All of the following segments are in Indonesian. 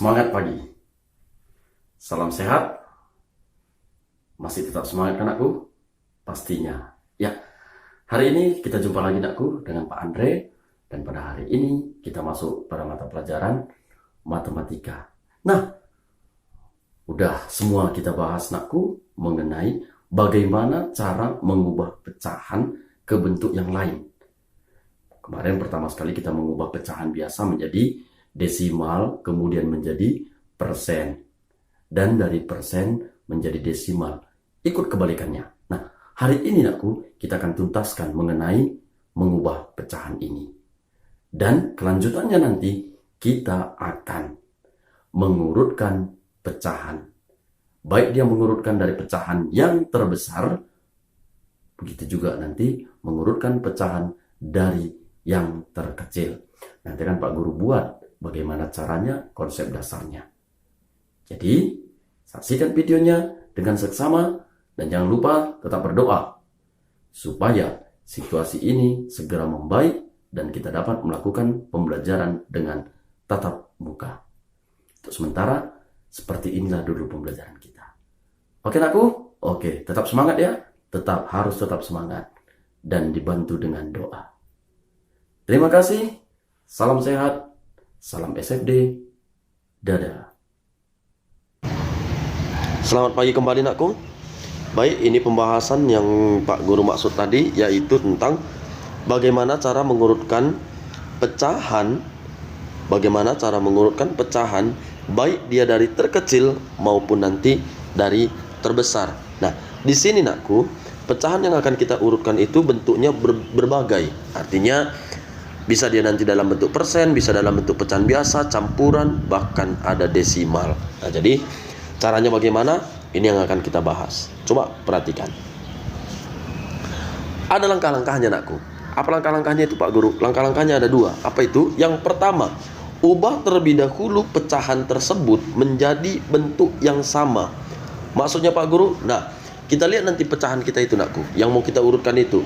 Semangat pagi. Salam sehat. Masih tetap semangat kan aku? Pastinya. Ya, hari ini kita jumpa lagi nakku dengan Pak Andre. Dan pada hari ini kita masuk pada mata pelajaran matematika. Nah, udah semua kita bahas nakku mengenai bagaimana cara mengubah pecahan ke bentuk yang lain. Kemarin pertama sekali kita mengubah pecahan biasa menjadi desimal, kemudian menjadi persen. Dan dari persen menjadi desimal. Ikut kebalikannya. Nah, hari ini nakku kita akan tuntaskan mengenai mengubah pecahan ini. Dan kelanjutannya nanti kita akan mengurutkan pecahan. Baik dia mengurutkan dari pecahan yang terbesar, begitu juga nanti mengurutkan pecahan dari yang terkecil. Nanti kan Pak Guru buat bagaimana caranya, konsep dasarnya. Jadi, saksikan videonya dengan seksama dan jangan lupa tetap berdoa supaya situasi ini segera membaik dan kita dapat melakukan pembelajaran dengan tatap muka. Untuk sementara, seperti inilah dulu pembelajaran kita. Oke, nakku? Oke, tetap semangat ya. Harus tetap semangat dan dibantu dengan doa. Terima kasih. Salam sehat. Salam SFD. Dadah. Selamat pagi kembali nakku. Baik, ini pembahasan yang Pak Guru maksud tadi, yaitu tentang bagaimana cara mengurutkan pecahan. Bagaimana cara mengurutkan pecahan, baik dia dari terkecil maupun nanti dari terbesar. Nah, di sini nakku, pecahan yang akan kita urutkan itu bentuknya berbagai. Artinya bisa dia nanti dalam bentuk persen, bisa dalam bentuk pecahan biasa, campuran, bahkan ada desimal. Nah, jadi caranya bagaimana? Ini yang akan kita bahas. Coba perhatikan. Ada langkah-langkahnya nakku. Apa langkah-langkahnya itu Pak Guru? Langkah-langkahnya ada dua. Apa itu? Yang pertama, ubah terlebih dahulu pecahan tersebut menjadi bentuk yang sama. Maksudnya Pak Guru? Nah, kita lihat nanti pecahan kita itu nakku, yang mau kita urutkan itu.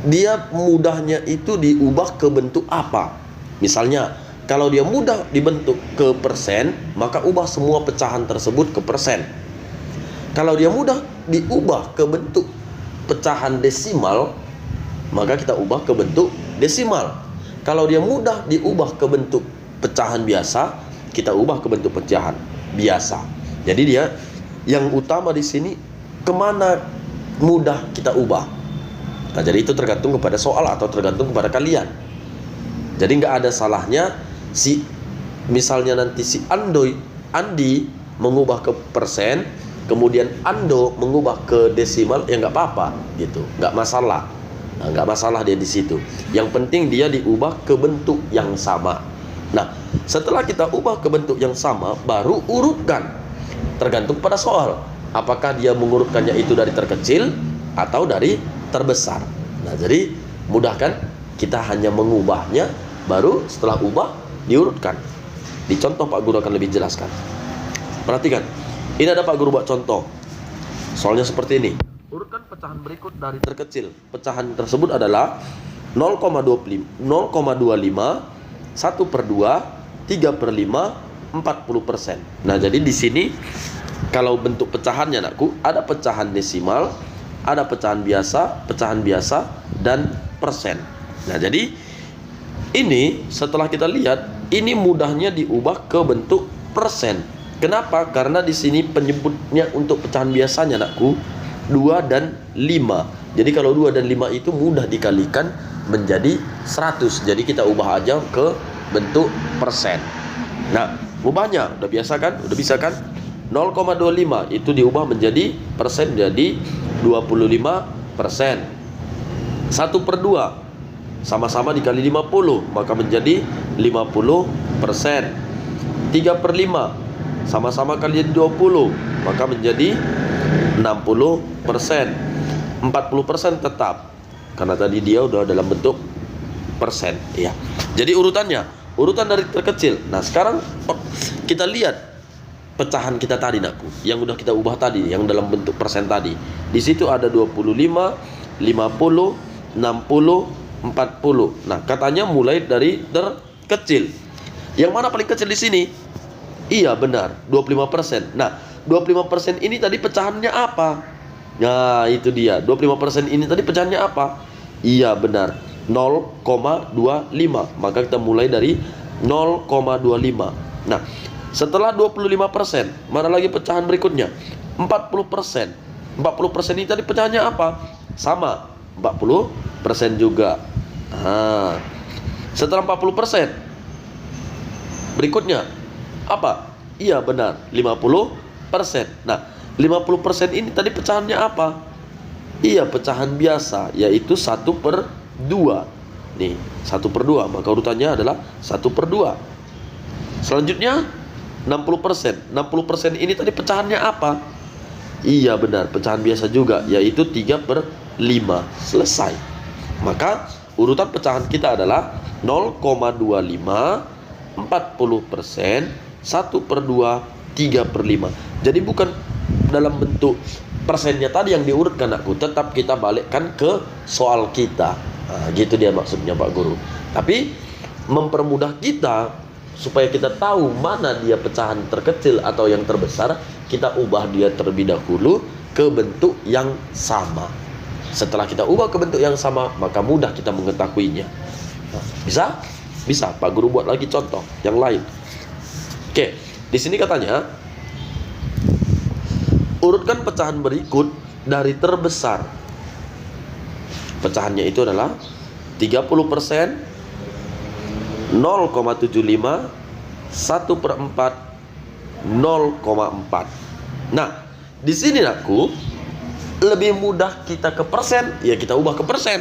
Dia mudahnya itu diubah ke bentuk apa? Misalnya, kalau dia mudah dibentuk ke persen, maka ubah semua pecahan tersebut ke persen. Kalau dia mudah diubah ke bentuk pecahan desimal, maka kita ubah ke bentuk desimal. Kalau dia mudah diubah ke bentuk pecahan biasa, kita ubah ke bentuk pecahan biasa. Jadi dia yang utama di sini kemana mudah kita ubah. Nah, jadi itu tergantung kepada soal atau tergantung kepada kalian. Jadi nggak ada salahnya misalnya nanti si Andi mengubah ke persen, kemudian Ando mengubah ke desimal, ya nggak apa-apa gitu, nggak masalah. Nah, nggak masalah dia di situ. Yang penting dia diubah ke bentuk yang sama. Nah, setelah kita ubah ke bentuk yang sama, baru urutkan. Tergantung pada soal, apakah dia mengurutkannya itu dari terkecil atau dari terbesar. Nah, jadi mudah kan? Kita hanya mengubahnya, baru setelah ubah diurutkan. Di contoh Pak Guru akan lebih jelaskan. Perhatikan. Ini ada Pak Guru buat contoh. Soalnya seperti ini. Urutkan pecahan berikut dari terkecil. Pecahan tersebut adalah 0,25, 0,25, 1/2, 3/5, 40%. Nah, jadi di sini kalau bentuk pecahannya nakku, ada pecahan desimal, ada pecahan biasa, dan persen. Nah, jadi ini setelah kita lihat, ini mudahnya diubah ke bentuk persen. Kenapa? Karena di sini penyebutnya untuk pecahan biasanya nakku 2 dan 5. Jadi kalau 2 dan 5 itu mudah dikalikan menjadi 100. Jadi kita ubah aja ke bentuk persen. Nah, ubahnya udah biasa kan? Udah bisa kan? 0,25 itu diubah menjadi persen, jadi 25%. 1/2 sama-sama dikali 50, maka menjadi 50%. 3/5 sama-sama kali 20, maka menjadi 60%. 40% tetap, karena tadi dia udah dalam bentuk persen. Ya. Jadi urutan dari terkecil. Nah, sekarang kita lihat pecahan kita tadi nakku, yang udah kita ubah tadi, yang dalam bentuk persen tadi. Di situ ada 25, 50, 60, 40. Nah, katanya mulai dari terkecil. Yang mana paling kecil di sini? Iya benar, 25%. Nah, 25% ini tadi pecahannya apa? Nah, itu dia. 25% ini tadi pecahannya apa? Iya benar, 0,25. Maka kita mulai dari 0,25. Nah, setelah 25%, mana lagi pecahan berikutnya? 40%. 40% ini tadi pecahannya apa? Sama, 40% juga. Nah, setelah 40%, berikutnya apa? Iya benar, 50%. Nah, 50% ini tadi pecahannya apa? Iya, pecahan biasa, yaitu 1/2. Nih, 1/2. Maka urutannya adalah 1/2. Selanjutnya 60%. 60% ini tadi pecahannya apa? Iya benar, pecahan biasa juga, yaitu 3/5. Selesai. Maka urutan pecahan kita adalah 0,25, 40%, 1/2, 3/5. Jadi bukan dalam bentuk persennya tadi yang diurutkan aku, tetap kita balikkan ke soal kita. Nah, gitu dia maksudnya Pak Guru. Tapi mempermudah kita supaya kita tahu mana dia pecahan terkecil atau yang terbesar, kita ubah dia terlebih dahulu ke bentuk yang sama. Setelah kita ubah ke bentuk yang sama, maka mudah kita mengetahuinya. Nah, bisa? Bisa. Pak Guru buat lagi contoh yang lain. Oke, di sini katanya urutkan pecahan berikut dari terbesar. Pecahannya itu adalah 30%, 0,75, 1/4, 0,4. Nah, di sini aku lebih mudah kita ke persen, ya kita ubah ke persen.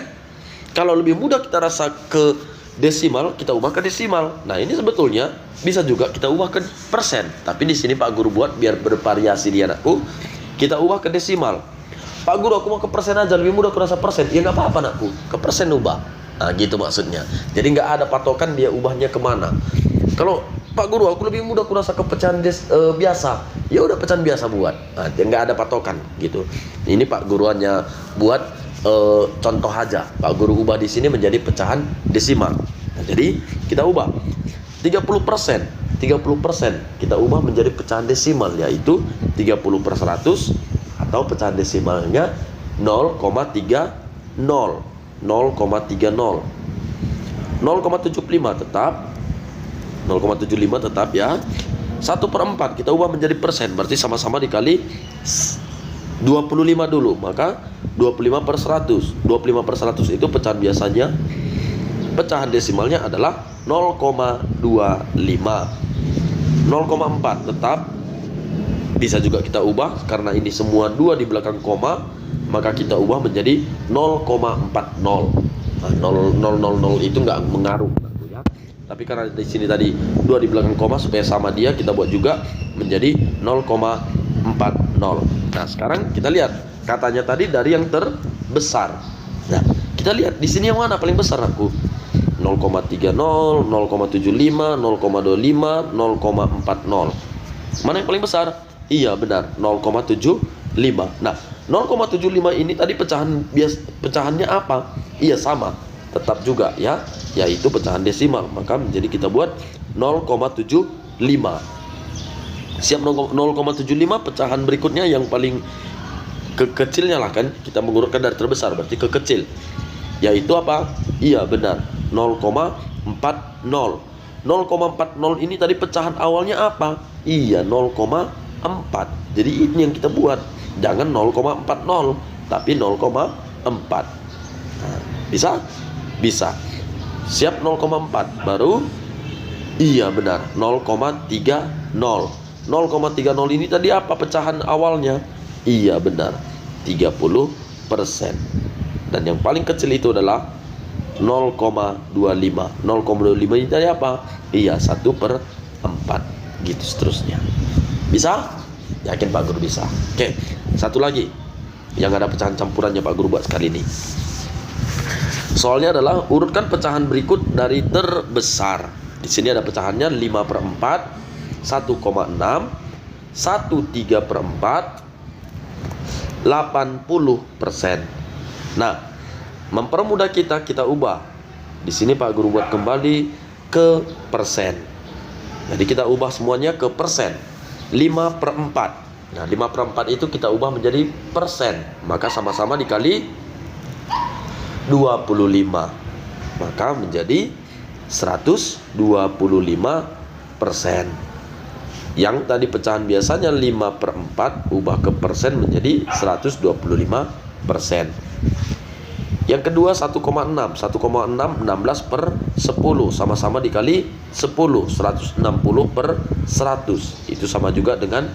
Kalau lebih mudah kita rasa ke desimal, kita ubah ke desimal. Nah, ini sebetulnya bisa juga kita ubah ke persen. Tapi di sini Pak Guru buat biar bervariasi di anakku, kita ubah ke desimal. Pak Guru, aku mau ke persen aja, lebih mudah aku rasa persen. Ya nggak apa-apa anakku, ke persen ubah. Nah, gitu maksudnya. Jadi nggak ada patokan dia ubahnya kemana. Kalau Pak Guru, aku lebih mudah aku rasa ke pecahan biasa. Ya udah pecahan biasa buat. Nah, nggak ada patokan gitu. Ini Pak Guru hanya buat contoh aja. Pak Guru ubah di sini menjadi pecahan desimal. Nah, jadi kita ubah 30%. 30% kita ubah menjadi pecahan desimal, yaitu 30/100 atau pecahan desimalnya 0,30. 0,30. 0,75 tetap. 0,75 tetap ya. 1/4 kita ubah menjadi persen, berarti sama-sama dikali 25 dulu. Maka 25/100. 25/100 itu pecahan biasanya. Pecahan desimalnya adalah 0,25. 0,4 tetap bisa juga kita ubah, karena ini semua 2 di belakang koma, maka kita ubah menjadi 0,40. Nah, 0,000 itu nggak mengaruh ya. Tapi karena di sini tadi 2 di belakang koma, supaya sama dia kita buat juga menjadi 0,40. Nah, sekarang kita lihat katanya tadi dari yang terbesar. Nah, kita lihat di sini yang mana paling besar aku? 0,30, 0,75, 0,25, 0,40. Mana yang paling besar? Iya benar, 0,75. Nah, 0,75 ini tadi pecahannya apa? Iya sama, tetap juga ya, yaitu pecahan desimal. Maka menjadi kita buat 0,75. Siap 0,75. Pecahan berikutnya yang paling kekecilnya lah kan, kita mengurutkan dari terbesar, berarti ke kecil, yaitu apa? Iya benar, 0,40. 0,40 ini tadi pecahan awalnya apa? Iya 0,4. Jadi ini yang kita buat, jangan 0,40 tapi 0,4. Nah, bisa? Bisa. Siap 0,4 baru. Iya benar, 0,30. 0,30 ini tadi apa pecahan awalnya? Iya benar, 30%. Dan yang paling kecil itu adalah 0,25. 0,25 ini tadi apa? Iya 1/4. Gitu seterusnya. Bisa? Yakin Pak Guru bisa. Oke, satu lagi yang ada pecahan campurannya Pak Guru buat sekali ini. Soalnya adalah urutkan pecahan berikut dari terbesar. Di sini ada pecahannya 5/4, 1,6, 1/3/4, 80%. Nah, mempermudah kita ubah. Di sini Pak Guru buat kembali ke persen. Jadi kita ubah semuanya ke persen. 5/4. Nah, 5/4 itu kita ubah menjadi persen. Maka sama-sama dikali 25. Maka menjadi 125%. Yang tadi pecahan biasanya 5/4 ubah ke persen menjadi 125%. Yang kedua 1,6. 16/10 sama-sama dikali 10. 160/100. Itu sama juga dengan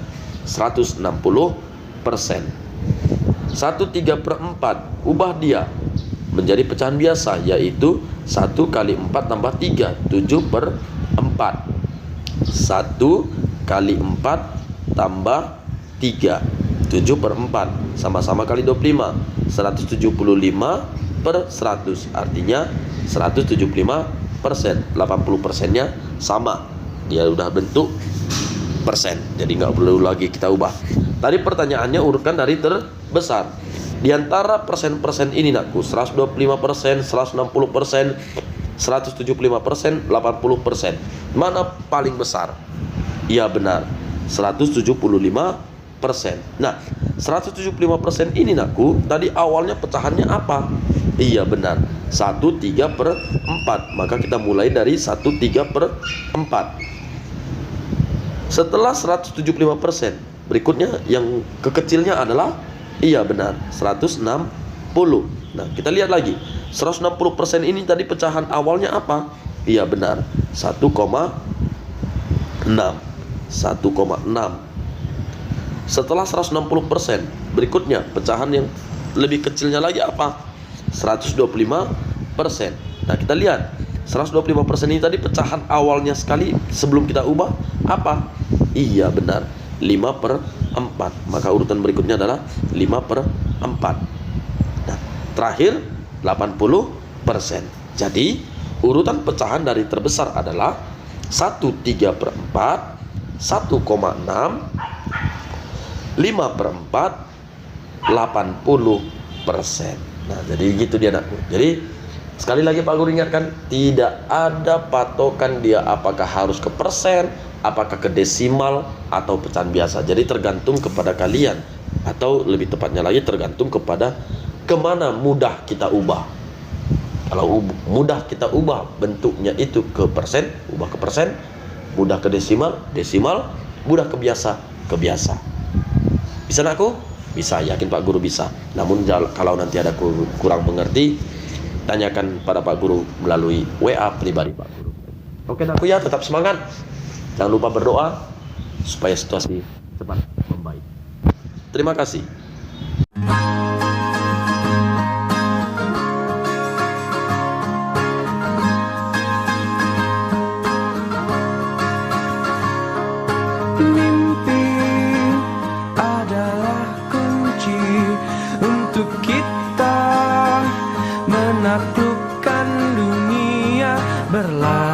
160%. 1/3/4 ubah dia menjadi pecahan biasa, yaitu 1 kali 4 tambah 3, 7/4. 1 kali 4 tambah 3, 7/4, sama-sama kali 25. 175/100, artinya 175%. 80%-nya sama, dia udah bentuk persen, jadi nggak perlu lagi kita ubah. Tadi pertanyaannya urutkan dari terbesar. Di antara persen-persen ini nakku, 125%, 160%, 175%, 80%, mana paling besar? Iya benar, 175%. Nah, 175% ini nakku, tadi awalnya pecahannya apa? Iya benar, 1/3/4. Maka kita mulai dari 1/3/4. Setelah 175%, berikutnya yang kekecilnya adalah, iya benar, 160. Nah, kita lihat lagi. 160% ini tadi pecahan awalnya apa? Iya benar, 1,6. 1,6. Setelah 160%, berikutnya pecahan yang lebih kecilnya lagi apa? 125%. Nah, kita lihat 125% ini tadi pecahan awalnya sekali sebelum kita ubah apa? Iya benar, 5/4. Maka urutan berikutnya adalah 5/4. Nah, terakhir 80%. Jadi urutan pecahan dari terbesar adalah 1/3/4, 1,6, 5/4, 80%. Nah, jadi gitu dia anakku. Jadi sekali lagi Pak Guru ingatkan, tidak ada patokan dia apakah harus ke persen, apakah ke desimal atau pecahan biasa. Jadi tergantung kepada kalian, atau lebih tepatnya lagi tergantung kepada kemana mudah kita ubah. Kalau mudah kita ubah bentuknya itu ke persen, ubah ke persen. Mudah ke desimal, desimal. Mudah ke biasa, ke biasa. Bisa nakku? Bisa, yakin Pak Guru bisa. Namun kalau nanti ada kurang mengerti, tanyakan pada Pak Guru melalui WA pribadi Pak Guru. Oke nakku ya, tetap semangat. Jangan lupa berdoa supaya situasi cepat membaik. Terima kasih. Mimpi adalah kunci untuk kita menaklukkan dunia berlari.